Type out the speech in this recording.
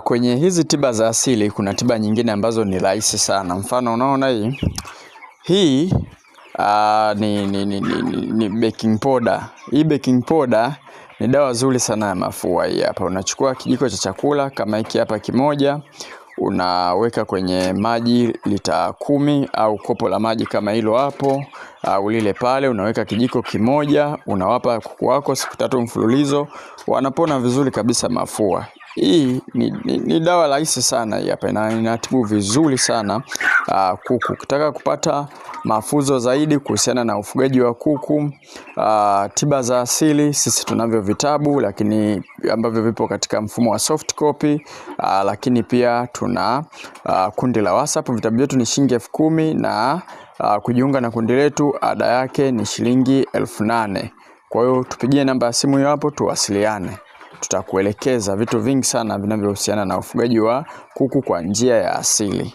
Kwenye hizi tiba za asili kuna tiba nyingine ambazo ni rahisi sana. Mfano unaona hii ni baking powder. Hii baking powder ni dawa nzuri sana ya mafua. Hii hapa unachukua kijiko cha chakula kama hiki hapa kimoja, unaweka kwenye maji lita 10 au kopo la maji kama hilo hapo, ulile pale, unaweka kijiko kimoja, unawapa kuku wako siku 3 mfululizo, wanapona vizuri kabisa mafua. Hii ni dawa rahisi sana hii hapa, inatibu vizuri sana kuku. Ukitaka kupata mafunzo zaidi kuhusiana na ufugaji wa kuku, tiba za asili, sisi tunavyo vitabu lakini ambavyo vipo katika mfumo wa soft copy, lakini pia tuna kundi la WhatsApp. Vitabu vyetu ni shilingi 10,000 na kujiunga na kundi letu ada yake ni shilingi 8,000. Kwa hiyo tupigie namba ya simu hiyo hapo tuwasiliane. Tutakuelekeza vitu vingi sana vinavyohusiana na ufugaji wa kuku kwa njia ya asili.